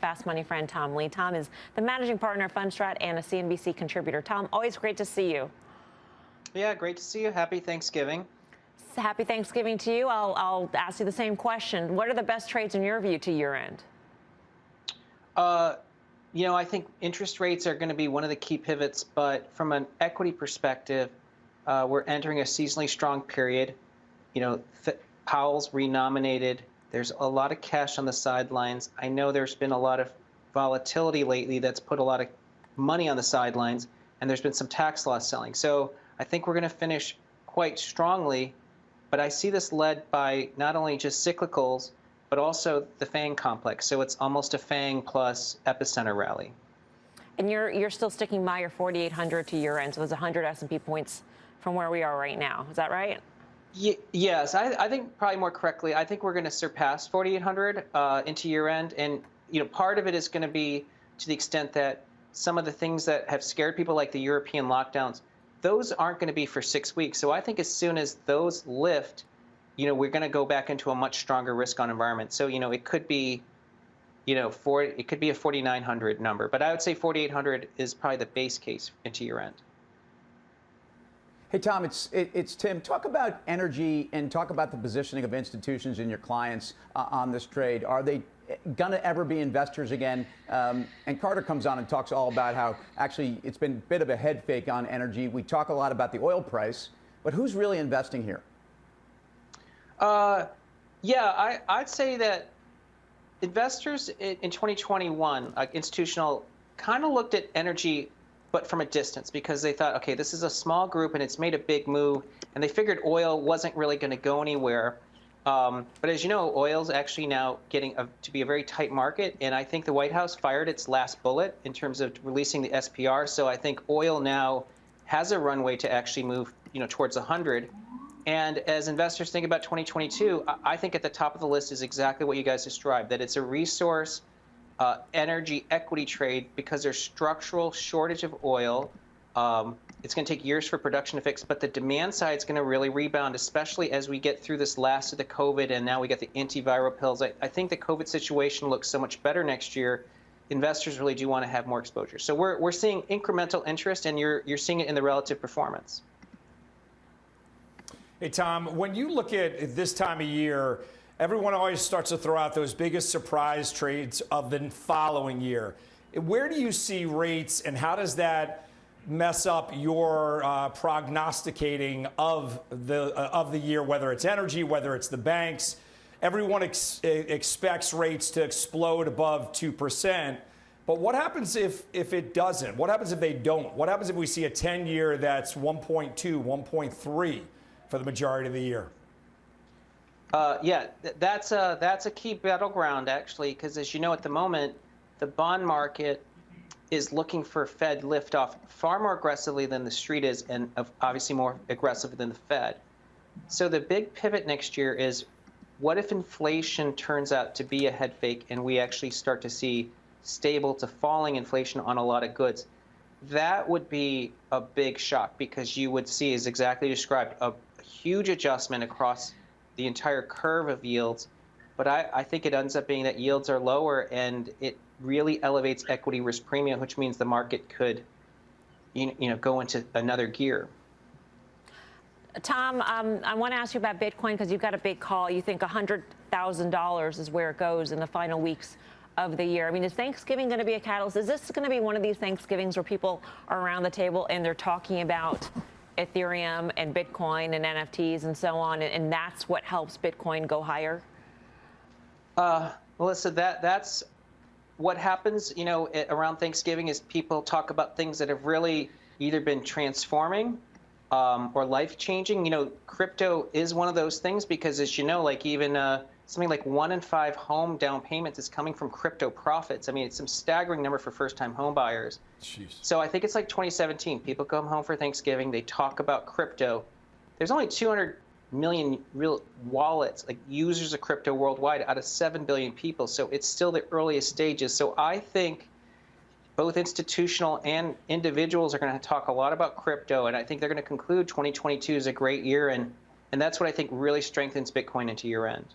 Fast Money friend Tom Lee. Tom is the managing partner of Fundstrat and a CNBC contributor. Tom, always great to see you. Yeah, great to see you. Happy Thanksgiving. Happy Thanksgiving to you. I'll ask you the same question. What are the best trades in your view to year end? I think interest rates are going to be one of the key pivots, but from an equity perspective, we're entering a seasonally strong period. Powell's renominated. There's a lot of cash on the sidelines. I know there's been a lot of volatility lately that's put a lot of money on the sidelines, and there's been some tax loss selling. So I think we're going to finish quite strongly, but I see this led by not only just cyclicals, but also the FANG complex. So it's almost a FANG plus epicenter rally. And you're still sticking by your 4,800 to year end, so there's 100 S&P points from where we are right now. Is that right? Yes, I think probably more correctly, I think we're going to surpass 4,800 into year end. And part of it is going to be to the extent that some of the things that have scared people, like the European lockdowns, those aren't going to be for 6 weeks. So I think as soon as those lift, we're going to go back into a much stronger risk-on environment. So it could be, it could be a 4,900 number, but I would say 4,800 is probably the base case into year end. Hey, Tom, it's Tim. Talk about energy and talk about the positioning of institutions and your clients on this trade. Are they going to ever be investors again? And Carter comes on and talks all about how actually it's been a bit of a head fake on energy. We talk a lot about the oil price, but who's really investing here? I'd say that investors in 2021, institutional, kind of looked at energy but from a distance, because they thought, okay, this is a small group and it's made a big move, and they figured oil wasn't really going to go anywhere. But as you know, oil's actually now getting to be a very tight market, and I think the White House fired its last bullet in terms of releasing the SPR. So I think oil now has a runway to actually move, towards 100. And as investors think about 2022, I think at the top of the list is exactly what you guys described, that it's a resource energy equity trade because there's structural shortage of oil. It's going to take years for production to fix, but the demand side is going to really rebound, especially as we get through this last of the COVID, and now we get the antiviral pills. I think the COVID situation looks so much better next year. Investors really do want to have more exposure. So we're seeing incremental interest, and you're seeing it in the relative performance. Hey, Tom, when you look at this time of year, everyone always starts to throw out those biggest surprise trades of the following year. Where do you see rates, and how does that mess up your prognosticating of the year, whether it's energy, whether it's the banks? Everyone expects rates to explode above 2%. But what happens if it doesn't? What happens if they don't? What happens if we see a 10-year that's 1.2, 1.3 for the majority of the year? That's a key battleground, actually, because as you know, at the moment, the bond market is looking for Fed liftoff far more aggressively than the street is, and obviously more aggressive than the Fed. So the big pivot next year is, what if inflation turns out to be a head fake and we actually start to see stable to falling inflation on a lot of goods? That would be a big shock, because you would see, as exactly described, a huge adjustment across the entire curve of yields. But I think it ends up being that yields are lower, and it really elevates equity risk premium, which means the market could go into another gear. Tom, I want to ask you about Bitcoin, because you've got a big call. You think $100,000 is where it goes in the final weeks of the year. I mean, is Thanksgiving going to be a catalyst? Is this going to be one of these Thanksgivings where people are around the table and they're talking about Ethereum and Bitcoin and NFTs and so on, and that's what helps Bitcoin go higher? Melissa, that's what happens, around Thanksgiving, is people talk about things that have really either been transforming or life-changing. Crypto is one of those things, because as you know, like even something like 1 in 5 home down payments is coming from crypto profits. I mean, it's some staggering number for first-time home buyers. Jeez. So I think it's like 2017. People come home for Thanksgiving, they talk about crypto. There's only 200 million real wallets, like users of crypto worldwide, out of 7 billion people. So it's still the earliest stages. So I think both institutional and individuals are going to talk a lot about crypto, and I think they're going to conclude 2022 is a great year, and that's what I think really strengthens Bitcoin into year end.